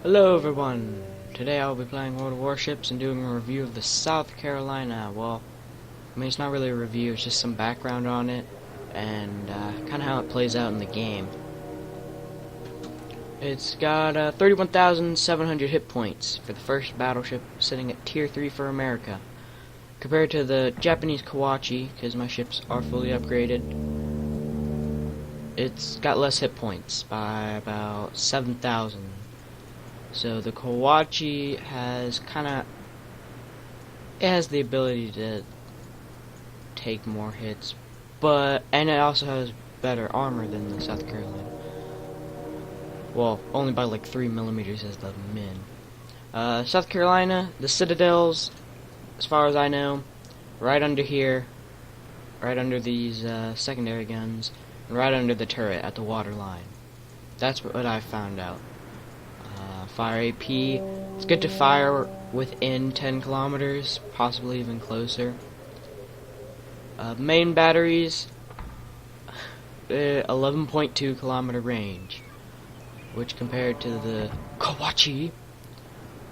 Hello everyone! Today I'll be playing World of Warships and doing a review of the South Carolina. Well, I mean, it's not really a review, it's just some background on it and kind of how it plays out in the game. It's got 31,700 hit points for the first battleship, sitting at Tier 3 for America. Compared to the Japanese Kawachi, because my ships are fully upgraded, it's got less hit points by about 7,000. So the Kawachi has it has the ability to take more hits, and it also has better armor than the South Carolina. Well, only by like 3 millimeters as the min. South Carolina, the citadels, as far as I know, right under here, right under these secondary guns, and right under the turret at the water line. That's what I found out. Fire AP, it's good to fire within 10 kilometers, possibly even closer. Main batteries, 11.2 kilometer range, which compared to the Kawachi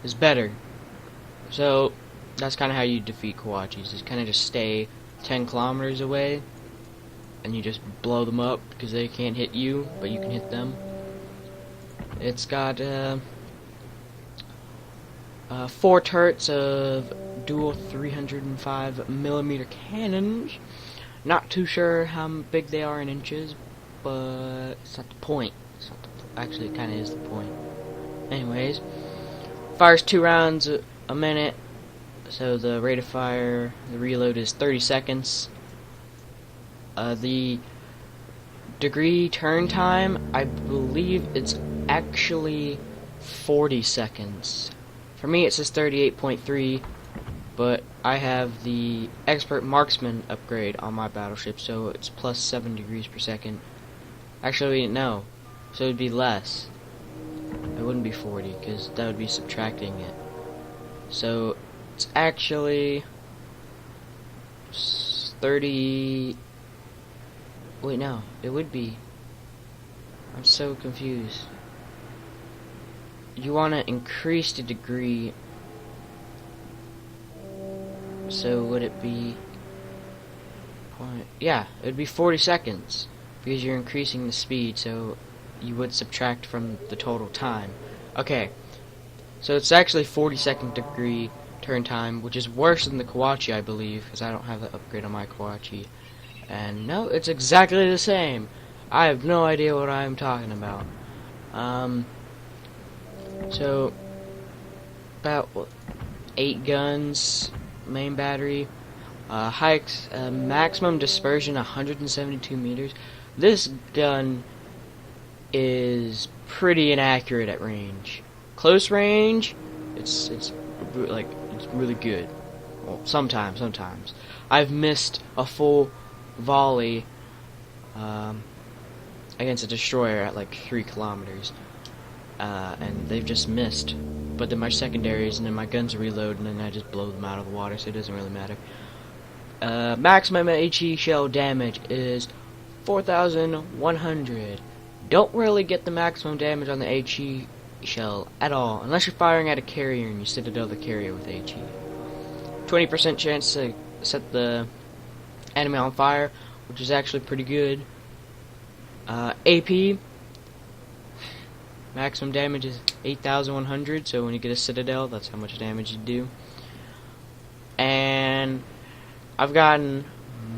is better. So that's kind of how you defeat Kawachis, is kind of just stay 10 kilometers away and you just blow them up because they can't hit you, but you can hit them. It's got 4 turrets of dual 305 millimeter cannons. Not too sure how big they are in inches, but it's not the point. Actually, it kind of is the point. Anyways, fires 2 rounds a minute, so the rate of fire, the reload is 30 seconds. The degree turn time, I believe it's actually 40 seconds. For me it says 38.3, but I have the expert marksman upgrade on my battleship, so it's plus 7 degrees per second. Actually, no, so it would be less. It wouldn't be 40, because that would be subtracting it. So it's actually 30... Wait, no, it would be... I'm so confused. You want to increase the degree, so would it be yeah, it would be 40 seconds because you're increasing the speed, so you would subtract from the total time. Okay, so it's actually 40-second degree turn time, which is worse than the Kawachi, I believe, because I don't have the upgrade on my Kawachi. And no, it's exactly the same. I have no idea what I'm talking about. So, about 8 guns, main battery, maximum dispersion 172 meters. This gun is pretty inaccurate at range. Close range, it's really good. Well, sometimes. I've missed a full volley against a destroyer at like 3 kilometers. And they've just missed. But then my secondaries and then my guns reload and then I just blow them out of the water, so it doesn't really matter. Maximum HE shell damage is 4,100. Don't really get the maximum damage on the HE shell at all, unless you're firing at a carrier and you citadel the carrier with HE. 20% chance to set the enemy on fire, which is actually pretty good. AP, maximum damage is 8,100, so when you get a citadel, that's how much damage you do. And I've gotten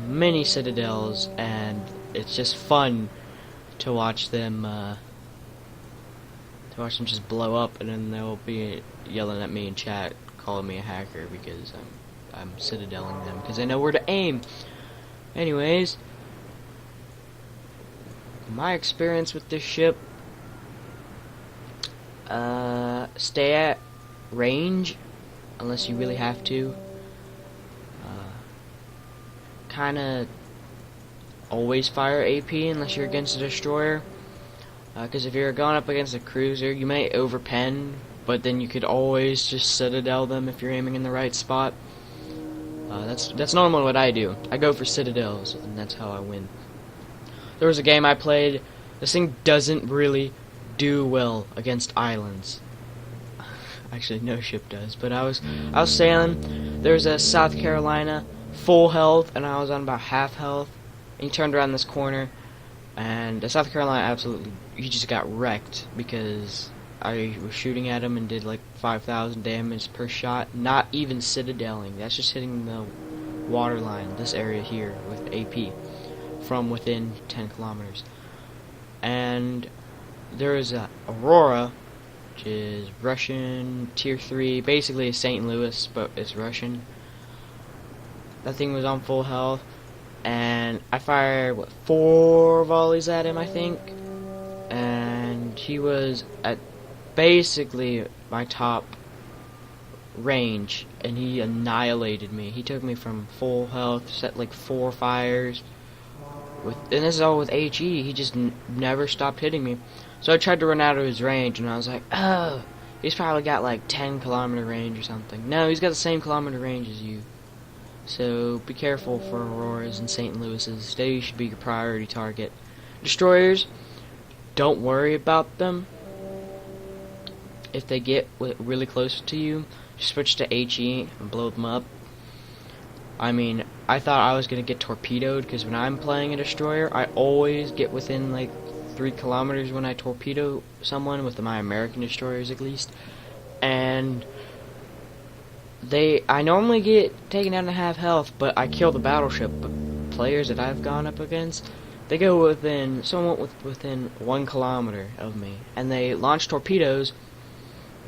many citadels, and it's just fun to watch them just blow up, and then they'll be yelling at me in chat, calling me a hacker because I'm citadeling them because I know where to aim. Anyways, my experience with this ship. Stay at range unless you really have to. Kinda always fire AP unless you're against a destroyer, because if you're going up against a cruiser you may overpen, but then you could always just citadel them if you're aiming in the right spot. That's normally what I do. I go for citadels and that's how I win. There was a game I played, this thing doesn't really do well against islands. Actually, no ship does. But I was sailing. There's a South Carolina, full health, and I was on about half health. And he turned around this corner, and the South Carolina absolutely, he just got wrecked because I was shooting at him and did like 5,000 damage per shot. Not even citadeling. That's just hitting the water line, this area here with AP, from within 10 kilometers. And there is a Aurora, which is Russian tier 3, basically a St. Louis, but it's Russian. That thing was on full health, and I fired, what, 4 volleys at him, I think, and he was at basically my top range, and he annihilated me. He took me from full health, set like 4 fires, and this is all with HE. He just never stopped hitting me. So I tried to run out of his range, and I was like, oh, he's probably got like 10-kilometer range or something. No, he's got the same kilometer range as you. So be careful for Auroras and St. Louis's. They should be your priority target. Destroyers, don't worry about them. If they get really close to you, just switch to HE and blow them up. I mean, I thought I was going to get torpedoed, because when I'm playing a destroyer, I always get within like 3 kilometers when I torpedo someone, with my American destroyers at least. And I normally get taken down to half health, but I kill the battleship. But players that I've gone up against, they go within, somewhat within 1 kilometer of me, and they launch torpedoes,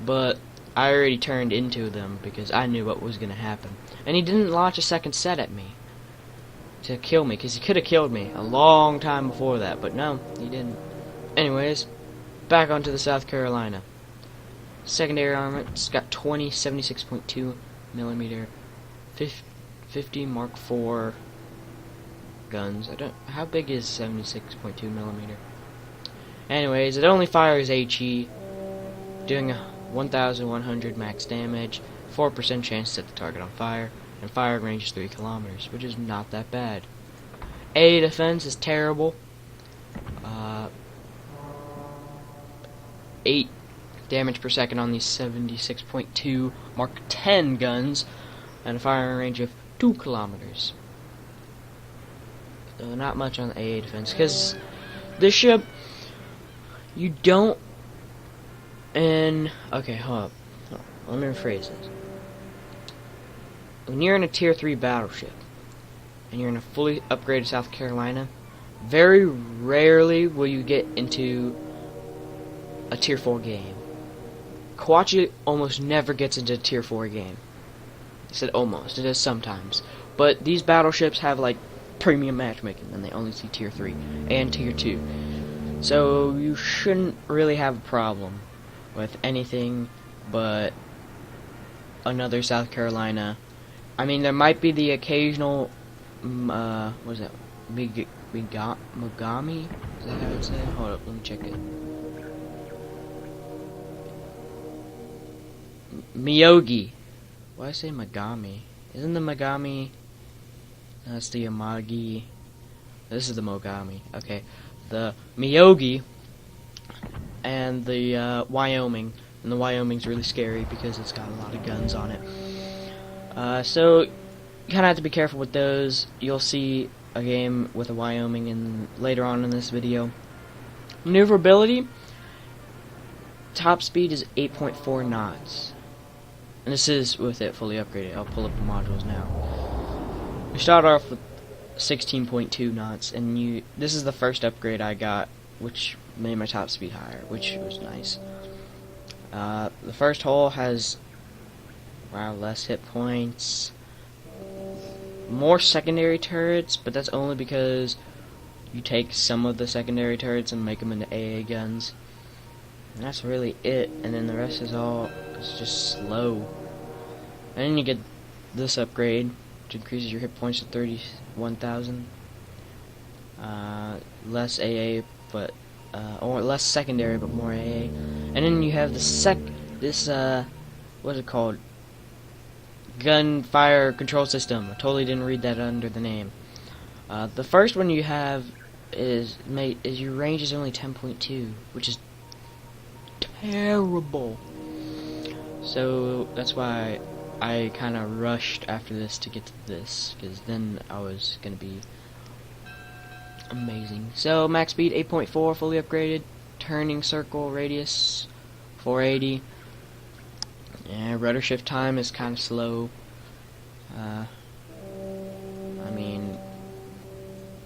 but I already turned into them because I knew what was going to happen. And he didn't launch a second set at me to kill me, because he could have killed me a long time before that, but no, he didn't. Anyways, back onto the South Carolina. Secondary armament, it's got 20 76.2 millimeter 50 Mark IV guns. How big is 76.2 millimeter? Anyways, it only fires HE, doing a 1,100 max damage, 4% chance to set the target on fire, and fire range is 3 kilometers, which is not that bad. A defense is terrible. 8 damage per second on these 76.2 Mark 10 guns, and a firing range of 2 kilometers. So not much on the AA defense, because this ship, you don't. And okay, hold up. Let me rephrase this. When you're in a tier 3 battleship and you're in a fully upgraded South Carolina, very rarely will you get into a tier 4 game. Kawachi almost never gets into a tier 4 game. I said almost, it is sometimes. But these battleships have like premium matchmaking, and they only see tier 3 and tier 2. So you shouldn't really have a problem with anything but another South Carolina. I mean, there might be the occasional, what is that, Mogami? Is that how it's said? Hold up, let me check it. Miyogi. Why did I say Mogami? Isn't the Mogami? That's the Yamagi. This is the Mogami. Okay. The Miyogi and the Wyoming. And the Wyoming's really scary because it's got a lot of guns on it. So you kind of have to be careful with those. You'll see a game with a Wyoming later on in this video. Maneuverability. Top speed is 8.4 knots. And this is with it fully upgraded. I'll pull up the modules now. We start off with 16.2 knots, and this is the first upgrade I got, which made my top speed higher, which was nice. The first hull has, wow, less hit points, more secondary turrets, but that's only because you take some of the secondary turrets and make them into AA guns. And that's really it, and then the rest is all just slow. And then you get this upgrade, which increases your hit points to 31,000. Less AA, but or less secondary, but more AA. And then you have the what's it called? Gunfire control system. I totally didn't read that under the name. The first one you have is your range is only 10.2, which is terrible. So that's why I kind of rushed after this to get to this, because then I was going to be amazing. So max speed 8.4, fully upgraded, turning circle radius 480. Yeah, rudder shift time is kind of slow. I mean,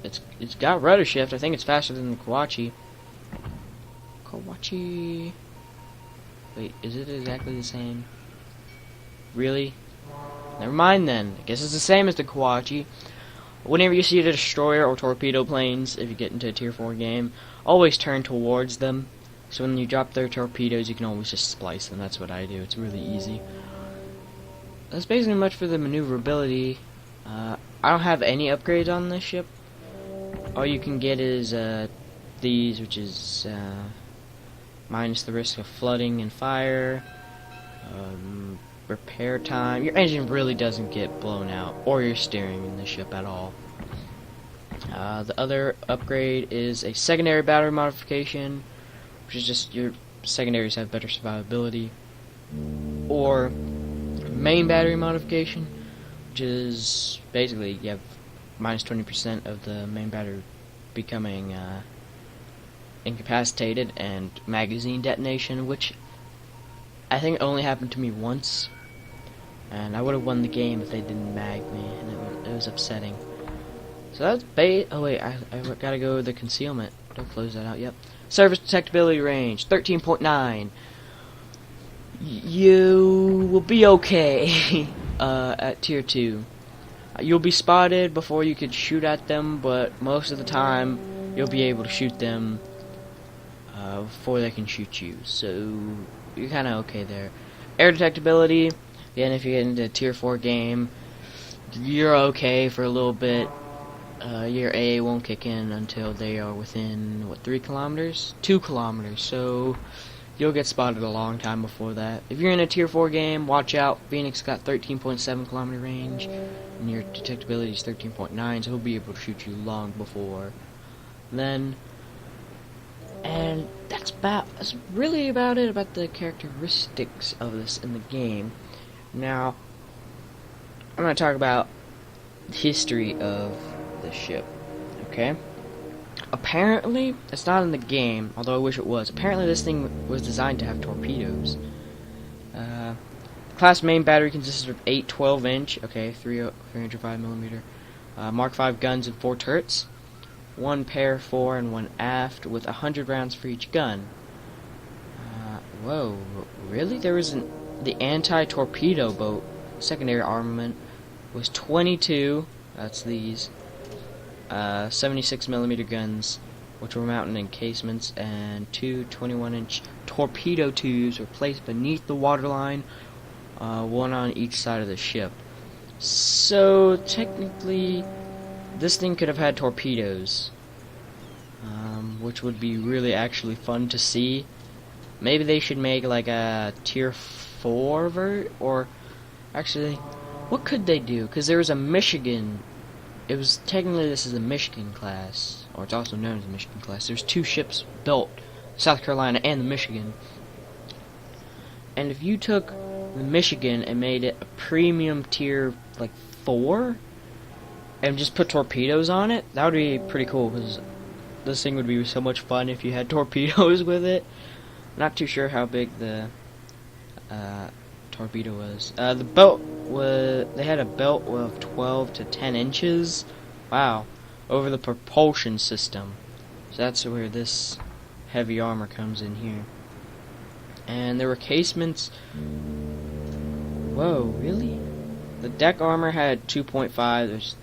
it's got rudder shift. I think it's faster than the Kawachi. Kawachi. Wait, is it exactly the same? Really? Never mind then. I guess it's the same as the Kawachi. Whenever you see a destroyer or torpedo planes, if you get into a tier 4 game, always turn towards them. So when you drop their torpedoes, you can always just splice them. That's what I do. It's really easy. That's basically much for the maneuverability. I don't have any upgrades on this ship. All you can get is these, which is minus the risk of flooding and fire. Repair time. Your engine really doesn't get blown out, or your steering in the ship at all. The other upgrade is a secondary battery modification, which is just your secondaries have better survivability, or main battery modification, which is basically you have minus 20% of the main battery becoming incapacitated, and magazine detonation, which I think only happened to me once, and I would have won the game if they didn't mag me, and it was upsetting. So that's oh wait, I gotta go with the concealment. Don't close that out. Yep. Surface detectability range 13.9. You will be okay at tier 2. You'll be spotted before you could shoot at them, but most of the time you'll be able to shoot them before they can shoot you. So you're kind of okay there. Air detectability, again, if you get into a tier 4 game, you're okay for a little bit. Your AA won't kick in until they are within, what, 3 kilometers? 2 kilometers, so you'll get spotted a long time before that. If you're in a tier 4 game, watch out. Phoenix got 13.7 kilometer range, and your detectability is 13.9, so he'll be able to shoot you long before then. And that's really about it about the characteristics of this in the game. Now, I'm going to talk about the history of the ship. Okay? Apparently, it's not in the game, although I wish it was. Apparently, this thing was designed to have torpedoes. The class main battery consisted of 8 12-inch, okay, 305mm, Mark 5 guns and 4 turrets. 1 pair fore and 1 aft with 100 rounds for each gun. Whoa, really? There was the anti-torpedo boat secondary armament was 22. That's these 76mm guns, which were mounted in casements, and 2 21-inch torpedo tubes were placed beneath the waterline, one on each side of the ship. So technically, this thing could have had torpedoes, which would be really actually fun to see. Maybe they should make like a tier 4 or actually, what could they do? Because there was a Michigan. It was technically, this is a Michigan class, or it's also known as a Michigan class. There's 2 ships built, South Carolina and the Michigan. And if you took the Michigan and made it a premium tier like 4, and just put torpedoes on it, that would be pretty cool, because this thing would be so much fun if you had torpedoes with it. Not too sure how big the torpedo was. The belt was, they had a belt of 12 to 10 inches. Wow. Over the propulsion system. So that's where this heavy armor comes in here. And there were casements. Whoa, really? The deck armor had 2.5. There's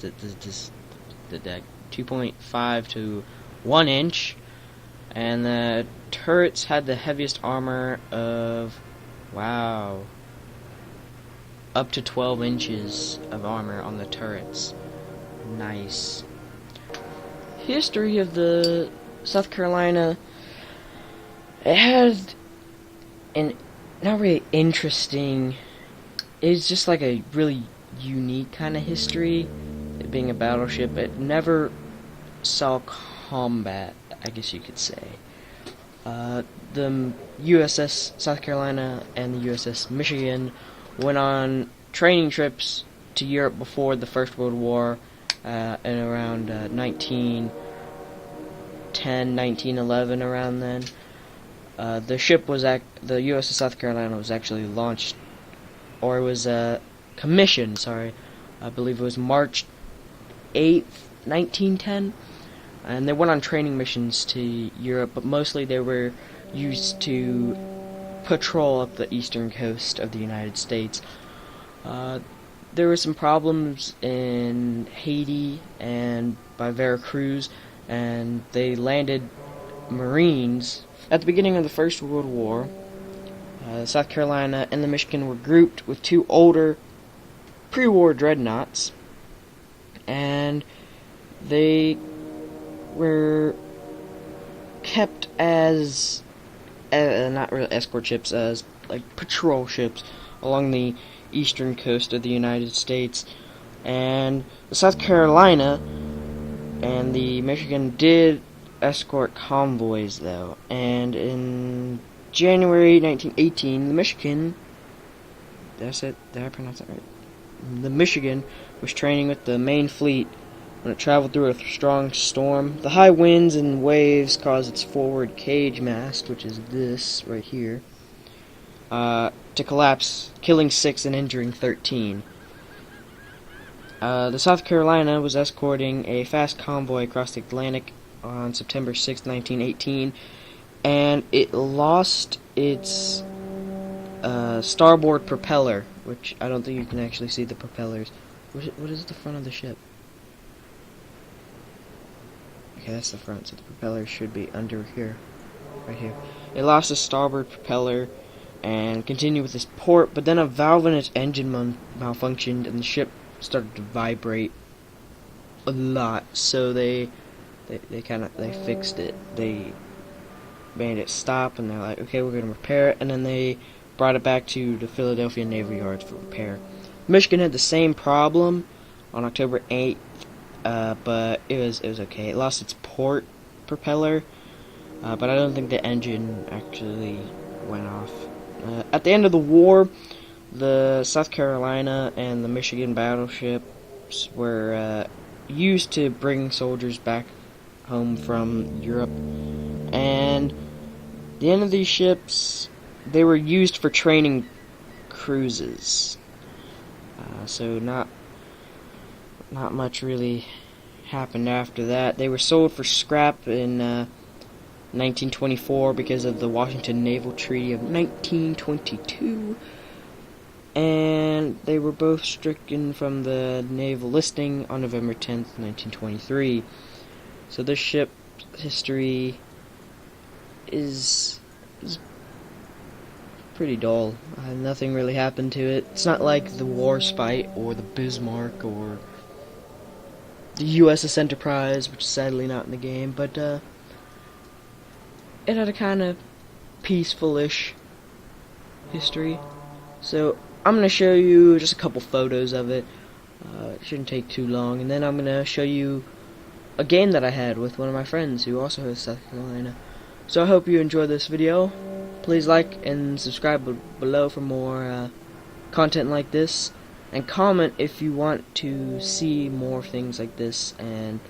the deck 2.5 to 1 inch, and the turrets had the heaviest armor of, wow, up to 12 inches of armor on the turrets. Nice. History of the South Carolina. It had an not really interesting. It's just like a really unique kind of history. It being a battleship, it never saw combat, I guess you could say. The USS South Carolina and the USS Michigan went on training trips to Europe before the First World War in around 1910, 1911, around then. The ship was the USS South Carolina was actually launched, or it was commissioned, sorry, I believe it was March 8th, 1910, and they went on training missions to Europe, but mostly they were used to patrol up the eastern coast of the United States. There were some problems in Haiti and by Veracruz, and they landed Marines. At the beginning of the First World War, South Carolina and the Michigan were grouped with two older pre-war dreadnoughts, and they were kept as not really escort ships, as like patrol ships along the eastern coast of the United States. And the South Carolina and the Michigan did escort convoys, though. And in January 1918, the Michigan, did I pronounce that right? The Michigan was training with the main fleet when it traveled through a strong storm. The high winds and waves caused its forward cage mast, which is this right here, to collapse, killing 6 and injuring 13. The South Carolina was escorting a fast convoy across the Atlantic on September 6, 1918, and it lost its starboard propeller, which I don't think you can actually see the propellers. What is the front of the ship? Okay, that's the front, so the propeller should be under here, right here. It lost its starboard propeller and continued with its port, but then a valve in its engine malfunctioned, and the ship started to vibrate a lot. So they fixed it. They made it stop, and they're like, okay, we're gonna repair it, and then they brought it back to the Philadelphia Naval Yards for repair. Michigan had the same problem on October 8th, but it was okay. It lost its port propeller, but I don't think the engine actually went off. At the end of the war, the South Carolina and the Michigan battleships were used to bring soldiers back home from Europe, and the end of these ships, they were used for training cruises. So not much really happened after that. They were sold for scrap in 1924 because of the Washington Naval Treaty of 1922, and they were both stricken from the naval listing on November 10th, 1923. So this ship history is pretty dull. Nothing really happened to it. It's not like the Warspite or the Bismarck or the USS Enterprise, which is sadly not in the game, but it had a kind of peaceful-ish history. So I'm going to show you just a couple photos of it. It shouldn't take too long, and then I'm going to show you a game that I had with one of my friends who also has South Carolina. So I hope you enjoy this video. Please like and subscribe below for more content like this, and comment if you want to see more things like this, and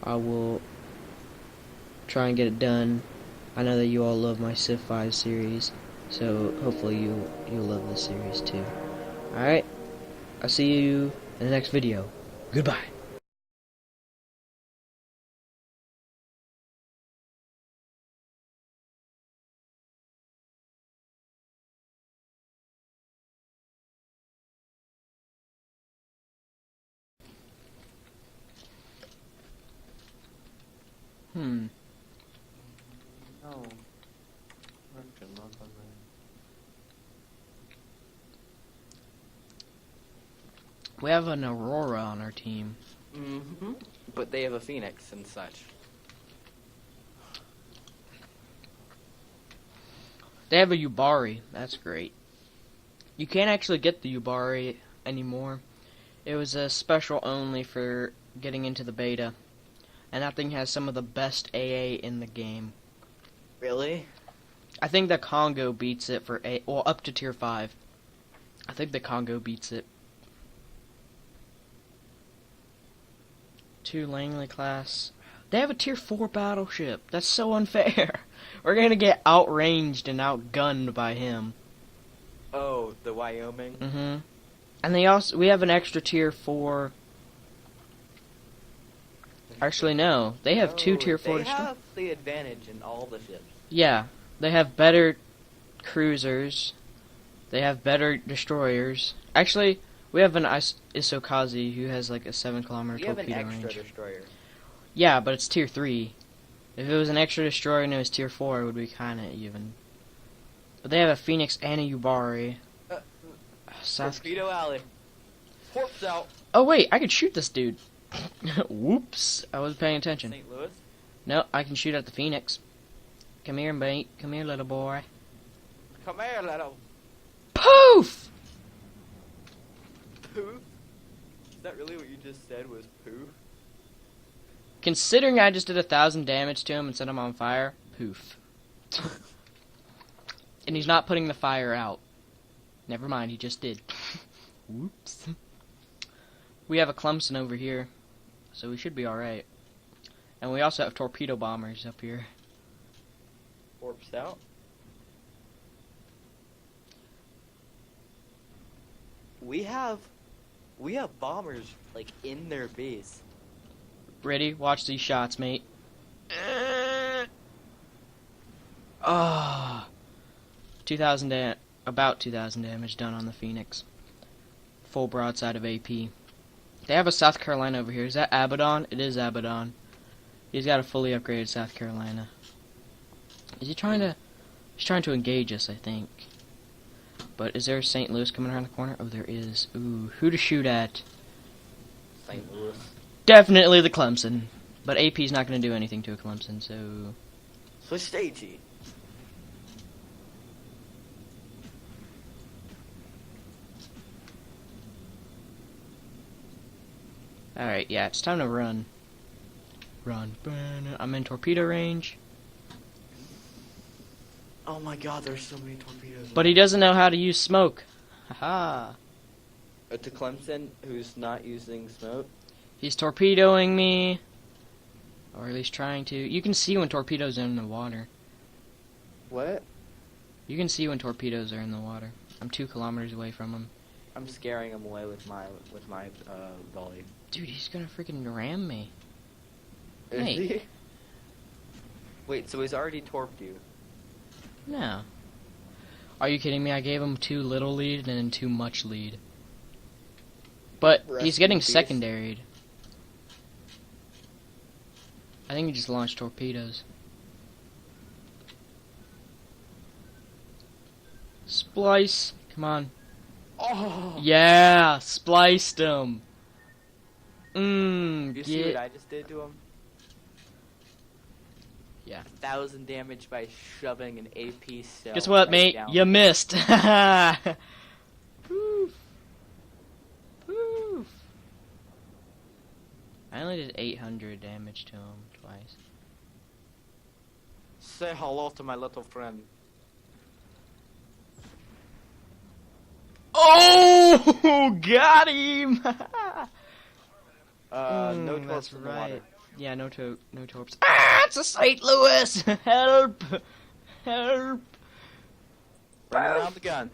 I will try and get it done. I know that you all love my Civ 5 series, so hopefully you'll love this series too. Alright, I'll see you in the next video. Goodbye. No. We have an Aurora on our team. Mm-hmm. But they have a Phoenix and such. They have a Yubari. That's great. You can't actually get the Yubari anymore. It was a special only for getting into the beta. And that thing has some of the best AA in the game. Really? I think the Congo beats it for well, up to tier 5. I think the Congo beats it. 2 Langley class. They have a tier 4 battleship. That's so unfair. We're gonna get outranged and outgunned by him. Oh, the Wyoming? Mm-hmm. And we have an extra tier 4. Actually, no. They have 2 tier 4 They destroyers. have the advantage in all the ships. Yeah. They have better cruisers. They have better destroyers. Actually, we have an Isokazi who has like a 7-kilometer You have an torpedo extra range. destroyer. Yeah, but it's tier 3. If it was an extra destroyer and it was tier 4, it would be kind of even. But they have a Phoenix and a Yubari. Torpedo Alley. Corpse out. Oh wait, I could shoot this dude. Whoops, I wasn't paying attention. St. Louis? No, I can shoot at the Phoenix. Come here, mate. Come here, little boy. Come here, little Poof! poof. Is that really what you just said was poof? Considering I just did 1,000 damage to him and set him on fire, poof. And he's not putting the fire out. Never mind, he just did. Whoops. We have a Clemson over here, so we should be alright. And we also have torpedo bombers up here. Corpse out. We have bombers like in their base. Ready? Watch these shots, mate. Ah, 2,000 about 2,000 damage done on the Phoenix. Full broadside of AP. They have a South Carolina over here. Is that Abaddon? It is Abaddon. He's got a fully upgraded South Carolina. Is he trying to? He's trying to engage us, I think. But is there a St. Louis coming around the corner? Oh, there is. Ooh, who to shoot at? St. Louis. Definitely the Clemson. But AP's not going to do anything to a Clemson, so... Switch to AT. Alright, yeah, it's time to run. Run. I'm in torpedo range. Oh my god, there's so many torpedoes. But he doesn't know how to use smoke. Haha. To Clemson, who's not using smoke. He's torpedoing me. Or at least trying to. You can see when torpedoes are in the water. What? You can see when torpedoes are in the water. I'm 2 kilometers away from him. I'm scaring him away with my volley. Dude, he's gonna freaking ram me. Is Hey. he? Wait, so he's already torped you? No. Are you kidding me? I gave him 2 little lead and then 2 much lead. But Rest he's in getting peace. secondaried. I think he just launched torpedoes. Splice. Come on. Oh! Yeah, spliced him. You see what Get. I just did to him? Yeah. 1,000 damage by shoving an AP cell. Guess what, right mate? down. You missed. Poof. Poof. I only did 800 damage to him twice. Say hello to my little friend. Oh, got him! No torps that's in the water. right. Yeah, no torps. Ah, it's a St. Louis! Help! Help! Run around the guns.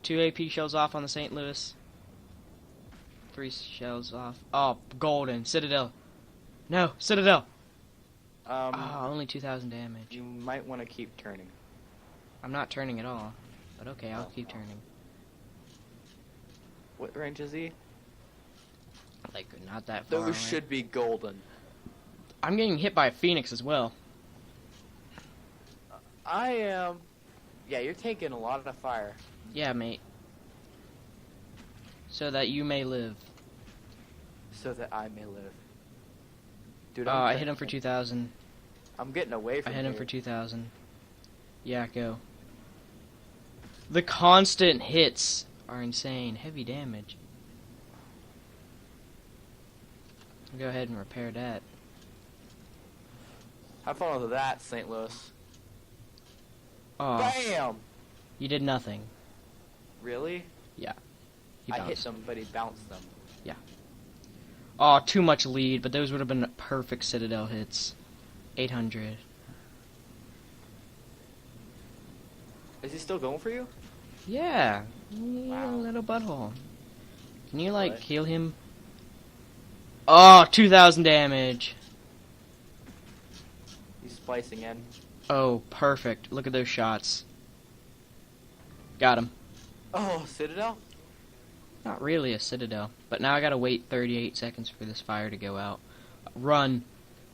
2 AP shells off on the St. Louis. 3 shells off. Oh, golden. Citadel. No, Citadel! Oh, only 2,000 damage. You might want to keep turning. I'm not turning at all. But okay, I'll keep turning. What range is he? Like, not that far Those away. should be golden. I'm getting hit by a Phoenix as well. I am. Yeah, you're taking a lot of fire. Yeah, mate. So that you may live. So that I may live. Dude, Oh, I hit him for 2,000. I'm getting away I from hit him here. for 2,000. Yeah, go. The constant hits are insane. Heavy damage. I'll go ahead and repair that. Have fun with that, St. Louis. Oh, Bam! you did nothing. Really? Yeah. He I hit bounced. them, but he bounced them. Oh, too much lead, but those would have been perfect Citadel hits. 800. Is he still going for you? Yeah. You Wow. little butthole. Can you, like, What? heal him? Oh, 2,000 damage. He's splicing in. Oh, perfect. Look at those shots. Got him. Oh, Citadel? Not really a Citadel. But now I gotta wait 38 seconds for this fire to go out. Run.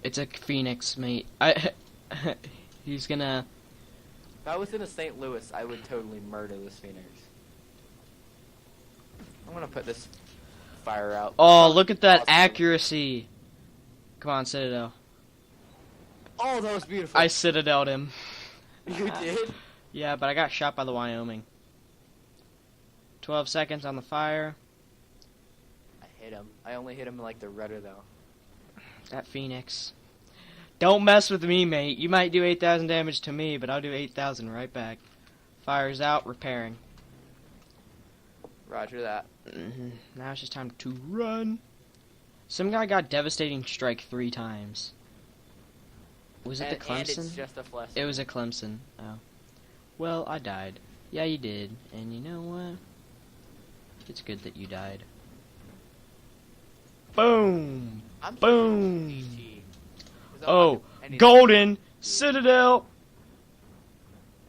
It's a Phoenix, mate. He's gonna... If I was in a St. Louis, I would totally murder this Phoenix. I'm gonna put this fire out. Oh, look at that Awesome. accuracy. Come on, Citadel. Oh, that was beautiful. I Citadel'd him. You did? Yeah, but I got shot by the Wyoming. 12 seconds on the fire. I hit him. I only hit him in, like, the rudder, though. That Phoenix. Don't mess with me, mate. You might do 8,000 damage to me, but I'll do 8,000 right back. Fire's out, repairing. Roger that. Now it's just time to run. Some guy got devastating strike 3 times. Was it the And Clemson? it's just a flesh. It was a Clemson. Oh. Well, I died. Yeah, you did. And you know what? It's good that you died. Boom! I'm Boom! GG. 'Cause I'm Oh, not anything- Golden Citadel!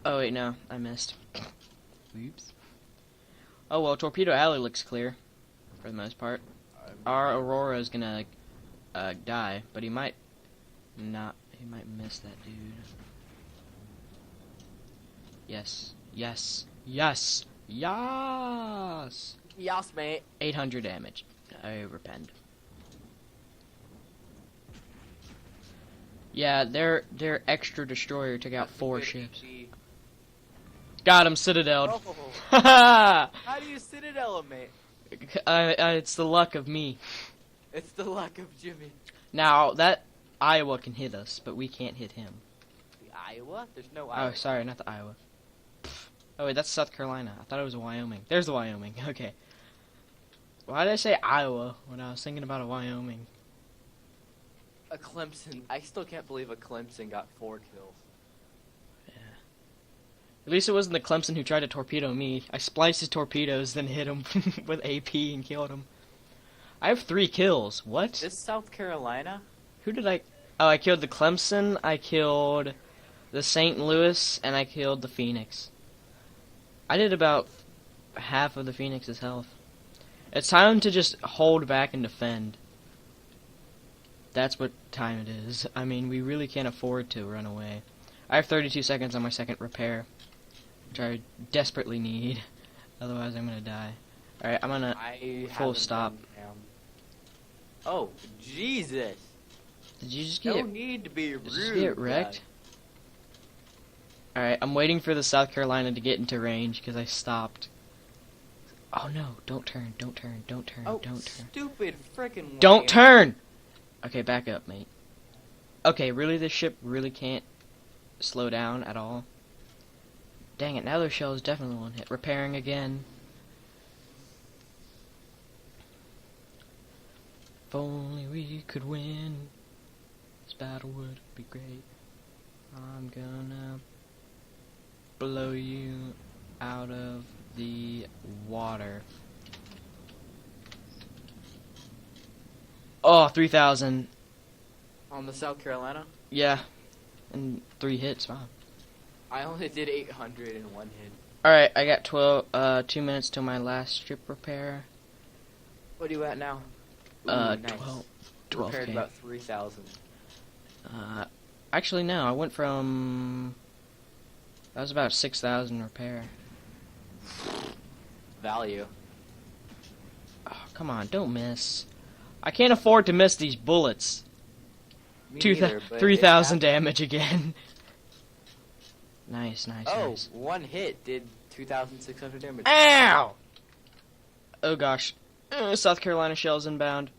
Oh, wait, no. I missed. Oops. Oh, well, Torpedo Alley looks clear. For the most part. Our Aurora's gonna die, but he might not. He might miss that dude. Yes. Yes. Yes. Yes! Yes, mate. 800 damage. I repent. Yeah, their extra destroyer took out That's a 4 good ships. EP. Got him, Citadel'd. Oh, Haha! how do you Citadel him, mate? It's the luck of me. It's the luck of Jimmy. Now, that Iowa can hit us, but we can't hit him. The Iowa? There's no Iowa. Oh, sorry, not the Iowa. Oh, wait, that's South Carolina. I thought it was Wyoming. There's the Wyoming. Okay. Why did I say Iowa when I was thinking about a Wyoming? A Clemson. I still can't believe a Clemson got 4 kills. At least it wasn't the Clemson who tried to torpedo me. I spliced his torpedoes, then hit him with AP and killed him. I have 3 kills. What? This South Carolina? Who did I... Oh, I killed the Clemson, I killed the St. Louis, and I killed the Phoenix. I did about half of the Phoenix's health. It's time to just hold back and defend. That's what time it is. I mean, we really can't afford to run away. I have 32 seconds on my second repair, which I desperately need. Otherwise, I'm gonna die. Alright, I'm gonna... I Full haven't stop. been down. Oh, Jesus. Did you just No get... need to be rude. Did you get wrecked? Alright, I'm waiting for the South Carolina to get into range, because I stopped. Oh no, don't turn, don't turn, don't turn, Oh, don't turn. stupid frickin' Don't Wyoming. turn! Okay, back up, mate. Okay, really, this ship really can't slow down at all? Dang it, now their shell is definitely one hit. Repairing again. If only we could win, this battle would be great. I'm gonna blow you out of the water. Oh, 3,000. On the South Carolina? Yeah. And 3 hits, wow. I only did 800 in 1 hit. Alright, I got 2 minutes till my last strip repair. What are you at now? Ooh, nice. 12 Repaired K. about 3,000. Actually, no, I went from... That was about 6,000 repair. Value. Oh, come on, don't miss. I can't afford to miss these bullets. Me neither, but 3,000 it damage again. Nice, nice, happened. nice. Oh, 1 hit did 2,600 damage. Ow! Oh gosh. South Carolina shells inbound.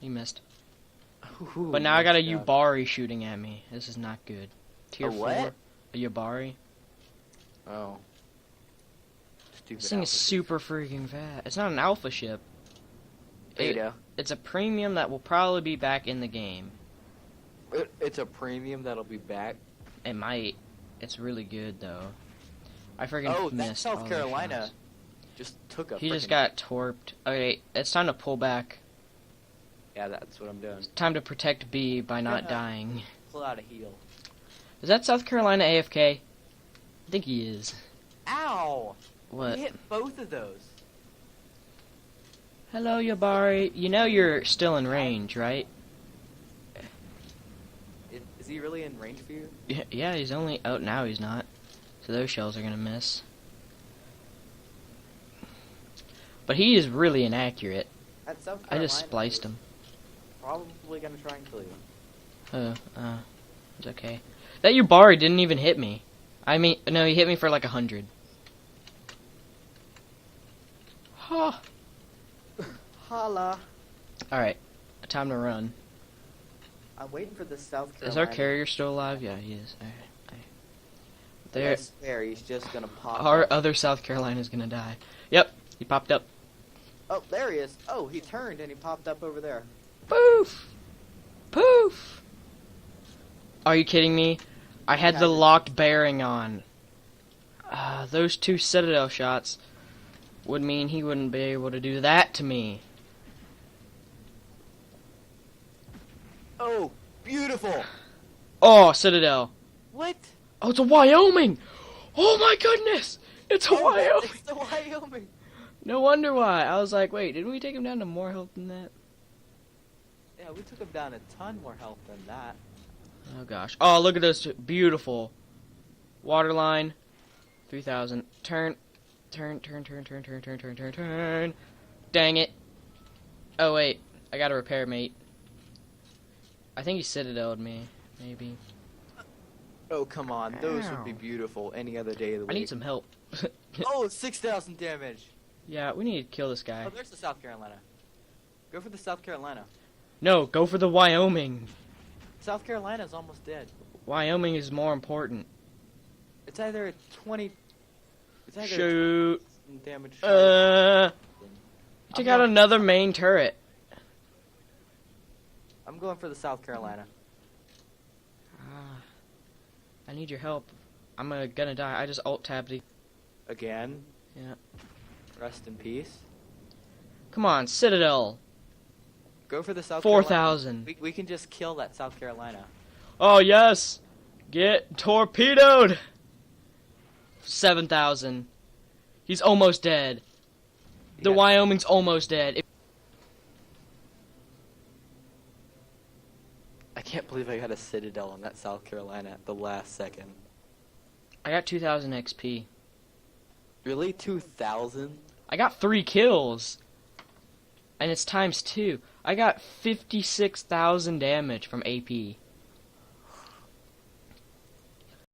He missed. Ooh, But now I got a nice job. Yubari shooting at me. This is not good. Tier A what? 4. A Yubari. Oh. Stupid This thing is alpha super freaking fast. It's not an alpha ship. beta. It's a premium that will probably be back in the game. It's a premium that'll be back. It might. It's really good though. I freaking Oh, that missed all South their Carolina shots. just took a. He just frickin- got torped. Okay, it's time to pull back. Yeah, that's what I'm doing. Time to protect B by not Yeah. dying. Pull out a heal. Is that South Carolina AFK? I think he is. Ow! What? You hit both of those. Hello, Yubari. You know you're still in range, right? Is he really in range for you? Yeah, he's only... Oh, now he's not. So those shells are gonna miss. But he is really inaccurate. At South I Carolina, just spliced him. Probably gonna try and kill you. It's okay. That Yubari didn't even hit me. I mean, no, he hit me for like 100. Huh. Holla. Alright, time to run. I'm waiting for the South Carolina. Is our carrier still alive? Yeah, he is. Alright. There. I swear he's just gonna pop. Our up. other South Carolina's gonna die. Yep, he popped up. Oh, there he is. Oh, he turned and he popped up over there. Poof! Poof! Are you kidding me? I had the locked bearing on. Those 2 Citadel shots would mean he wouldn't be able to do that to me. Oh, beautiful. Oh, Citadel. What? Oh, it's a Wyoming! Oh my goodness! It's a Wyoming! It's the Wyoming. No wonder why. I was like, wait, didn't we take him down to more health than that? Yeah, we took him down a ton more health than that. Oh gosh. Oh, look at this beautiful waterline. 3,000. Turn. Turn. Dang it. Oh wait, I got a repair mate. I think he Citadel'd me, maybe. Oh, come on. Those would be Ow. beautiful any other day of the I week. need some help. Oh, 6,000 damage. Yeah, we need to kill this guy. Oh, there's the South Carolina. Go for the South Carolina. No, go for the Wyoming. South Carolina's almost dead. Wyoming is more important. It's either a 20... It's either Shoot. a 20 damage... Took out another main turret. I'm going for the South Carolina. I need your help. I'm gonna die. I just alt-tabbed it. Again? Yeah. Rest in peace. Come on, Citadel. Go for the South 4,000. Carolina. We can just kill that South Carolina. Oh, yes. Get torpedoed. 7,000. He's almost dead. The Yeah. Wyoming's almost dead. I can't believe I got a Citadel on that South Carolina at the last second. I got 2,000 XP. Really? 2,000? I got 3 kills. And it's times 2. I got 56,000 damage from AP.